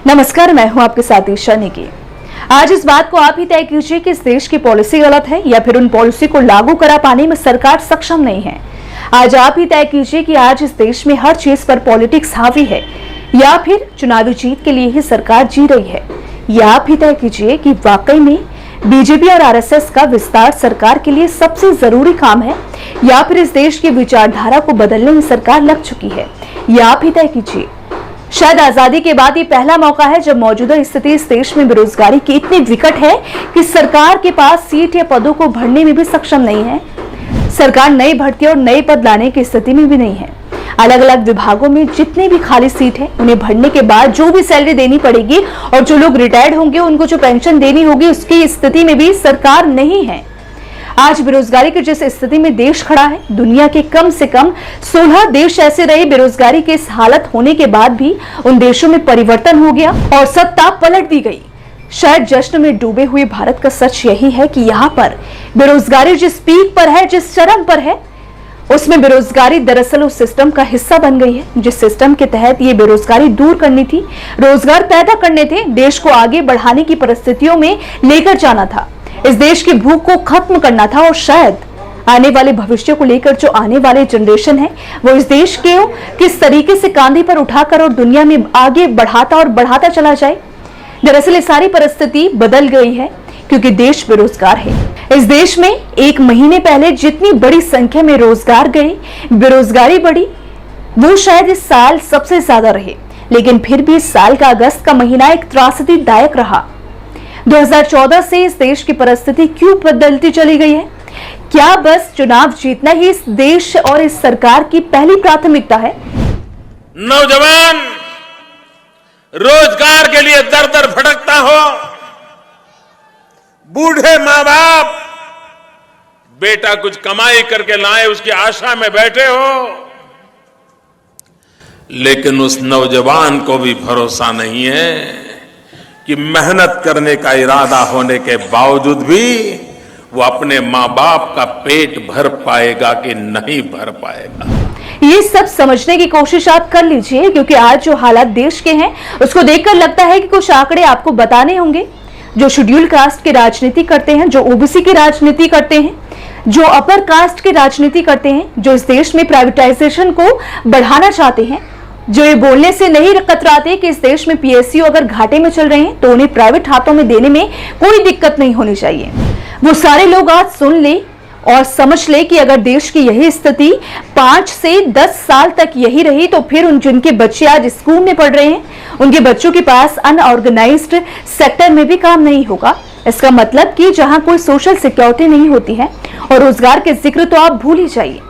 नमस्कार, मैं हूं आपके साथ ईशा नेगी। आज इस बात को आप ही तय कीजिए कि इस देश की पॉलिसी गलत है या फिर उन पॉलिसी को लागू करा पाने में सरकार सक्षम नहीं है। आज आप ही तय कीजिए कि आज इस देश में हर चीज पर पॉलिटिक्स हावी है या फिर चुनावी जीत के लिए ही सरकार जी रही है। या आप ही तय कीजिए कि वाकई में बीजेपी और आरएसएस का विस्तार सरकार के लिए सबसे जरूरी काम है या फिर इस देश की विचारधारा को बदलने में सरकार लग चुकी है। या आप ही तय कीजिए। शायद आजादी के बाद ये पहला मौका है जब मौजूदा स्थिति इस देश में बेरोजगारी की इतनी विकट है कि सरकार के पास सीट या पदों को भरने में भी सक्षम नहीं है। सरकार नई भर्ती और नए पद लाने की स्थिति में भी नहीं है। अलग अलग विभागों में जितने भी खाली सीट है उन्हें भरने के बाद जो भी सैलरी देनी पड़ेगी और जो लोग रिटायर्ड होंगे उनको जो पेंशन देनी होगी उसकी स्थिति में भी सरकार नहीं है। आज बेरोजगारी की जिस स्थिति में देश खड़ा है, दुनिया के कम से कम 16 देश ऐसे रहे बेरोजगारी के इस हालत होने के बाद भी उन देशों में परिवर्तन हो गया और सत्ता पलट दी गई। शायद जश्न में डूबे हुए भारत का सच यही है कि यहाँ पर बेरोजगारी जिस पीक पर है, जिस चरम पर है, उसमें बेरोजगारी दरअसल उस सिस्टम का हिस्सा बन गई है जिस सिस्टम के तहत ये बेरोजगारी दूर करनी थी, रोजगार पैदा करने थे, देश को आगे बढ़ाने की परिस्थितियों में लेकर जाना था, इस देश की भूख को खत्म करना था और शायद आने वाले भविष्य को लेकर जो आने वाले जनरेशन है वो इस देश के किस तरीके से कांधे पर उठाकर और दुनिया में आगे बढ़ाता और बढ़ाता चला जाए। दरअसल ये सारी परिस्थिति बदल गई है क्योंकि देश बेरोजगार है। इस देश में एक महीने पहले जितनी बड़ी संख्या में रोजगार गए, बेरोजगारी बढ़ी, वो शायद इस साल सबसे ज्यादा रहे। लेकिन फिर भी इस साल का अगस्त का महीना एक त्रासदीदायक रहा। 2014 से इस देश की परिस्थिति क्यों बदलती चली गई है? क्या बस चुनाव जीतना ही इस देश और इस सरकार की पहली प्राथमिकता है? नौजवान रोजगार के लिए दर दर भटकता हो, बूढ़े मां बाप बेटा कुछ कमाई करके लाए उसकी आशा में बैठे हो, लेकिन उस नौजवान को भी भरोसा नहीं है कि मेहनत करने का इरादा होने के बावजूद भी वो अपने मां बाप का पेट भर पाएगा कि नहीं भर पाएगा। ये सब समझने की कोशिश आप कर लीजिए क्योंकि आज जो हालात देश के हैं उसको देखकर लगता है कि कुछ आंकड़े आपको बताने होंगे। जो शेड्यूल कास्ट की राजनीति करते हैं, जो ओबीसी की राजनीति करते हैं, जो अपर कास्ट की राजनीति करते हैं, जो इस देश में प्राइवेटाइजेशन को बढ़ाना चाहते हैं, जो ये बोलने से नहीं कतराते कि इस देश में पीएसयू अगर घाटे में चल रहे हैं तो उन्हें प्राइवेट हाथों में देने में कोई दिक्कत नहीं होनी चाहिए, वो सारे लोग आज सुन ले और समझ ले कि अगर देश की यही स्थिति 5 से 10 साल तक यही रही तो फिर जिनके बच्चे आज स्कूल में पढ़ रहे हैं उनके बच्चों के पास अनऑर्गेनाइज्ड सेक्टर में भी काम नहीं होगा। इसका मतलब कि जहां कोई सोशल सिक्योरिटी नहीं होती है और रोजगार के जिक्र तो आप भूल ही जाइए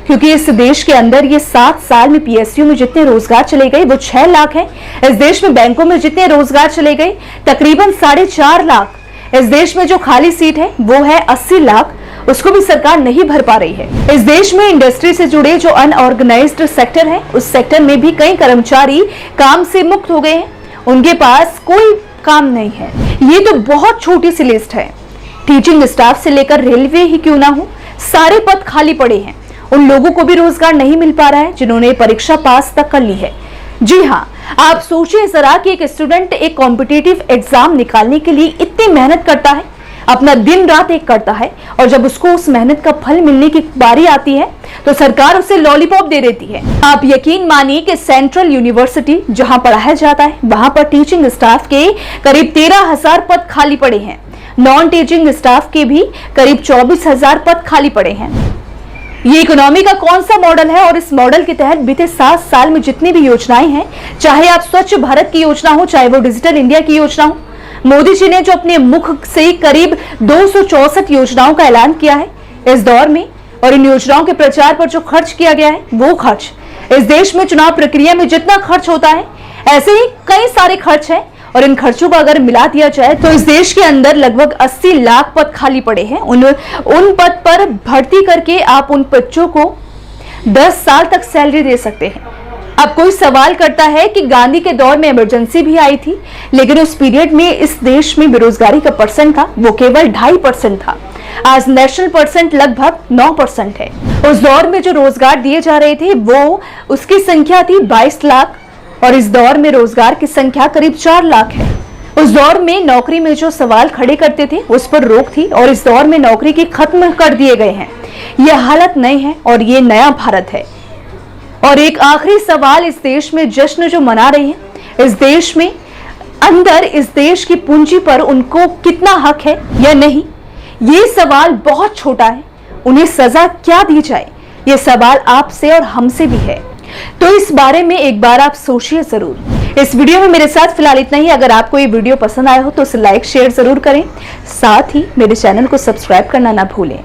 क्योंकि इस देश के अंदर ये 7 साल में पीएसयू में जितने रोजगार चले गए वो 6 लाख है। इस देश में बैंकों में जितने रोजगार चले गए तकरीबन 4.5 लाख। इस देश में जो खाली सीट है वो है 80 लाख, उसको भी सरकार नहीं भर पा रही है। इस देश में इंडस्ट्री से जुड़े जो अनऑर्गेनाइज्ड सेक्टर है उस सेक्टर में भी कई कर्मचारी काम से मुक्त हो गए हैं, उनके पास कोई काम नहीं है। ये तो बहुत छोटी सी लिस्ट है। टीचिंग स्टाफ से लेकर रेलवे ही क्यों ना हो, सारे पद खाली पड़े हैं। उन लोगों को भी रोजगार नहीं मिल पा रहा है जिन्होंने परीक्षा पास तक कर ली है। जी हाँ, आप सोचिए जरा कि एक स्टूडेंट एक कॉम्पिटिटिव एग्जाम निकालने के लिए इतनी मेहनत करता है, अपना दिन रात एक करता है और जब उसको उस मेहनत का फल मिलने की बारी आती है तो सरकार उसे लॉलीपॉप दे देती है। आप यकीन मानिए कि सेंट्रल यूनिवर्सिटी जहां पढ़ाया जाता है वहां पर टीचिंग स्टाफ के करीब 13,000 पद खाली पड़े हैं। नॉन टीचिंग स्टाफ के भी करीब 24,000 पद खाली पड़े हैं। ये इकोनॉमी का कौन सा मॉडल है और इस मॉडल के तहत बीते 7 साल में जितनी भी योजनाएं हैं, चाहे आप स्वच्छ भारत की योजना हो, चाहे वो डिजिटल इंडिया की योजना हो, मोदी जी ने जो अपने मुख से करीब 264 योजनाओं का ऐलान किया है इस दौर में और इन योजनाओं के प्रचार पर जो खर्च किया गया है वो खर्च इस देश में चुनाव प्रक्रिया में जितना खर्च होता है ऐसे ही कई सारे खर्च हैं और इन खर्चों को अगर मिला दिया जाए तो इस देश के अंदर लगभग 80 लाख पद खाली पड़े हैं। उन पद पर भर्ती करके आप उन बच्चों को 10 साल तक सैलरी दे सकते हैं। अब कोई सवाल करता है कि गांधी के दौर में इमरजेंसी भी आई थी लेकिन उस पीरियड में इस देश में बेरोजगारी का परसेंट था वो केवल 2.5% था। आज नेशनल परसेंट लगभग 9% है। उस दौर में जो रोजगार दिए जा रहे थे वो उसकी संख्या थी 22 लाख और इस दौर में रोजगार की संख्या करीब 4 लाख है। उस दौर में नौकरी में जो सवाल खड़े करते थे उस पर रोक थी और इस दौर में नौकरी की खत्म कर दिए गए हैं। यह हालत नई है और ये नया भारत है। और एक आखिरी सवाल, इस देश में जश्न जो मना रहे हैं, इस देश में अंदर इस देश की पूंजी पर उनको कितना हक है या नहीं, ये सवाल बहुत छोटा है। उन्हें सजा क्या दी जाए, ये सवाल आपसे और हमसे भी है। तो इस बारे में एक बार आप सोचिए जरूर। इस वीडियो में मेरे साथ फिलहाल इतना ही। अगर आपको ये वीडियो पसंद आया हो तो उसे लाइक शेयर जरूर करें, साथ ही मेरे चैनल को सब्सक्राइब करना ना भूलें।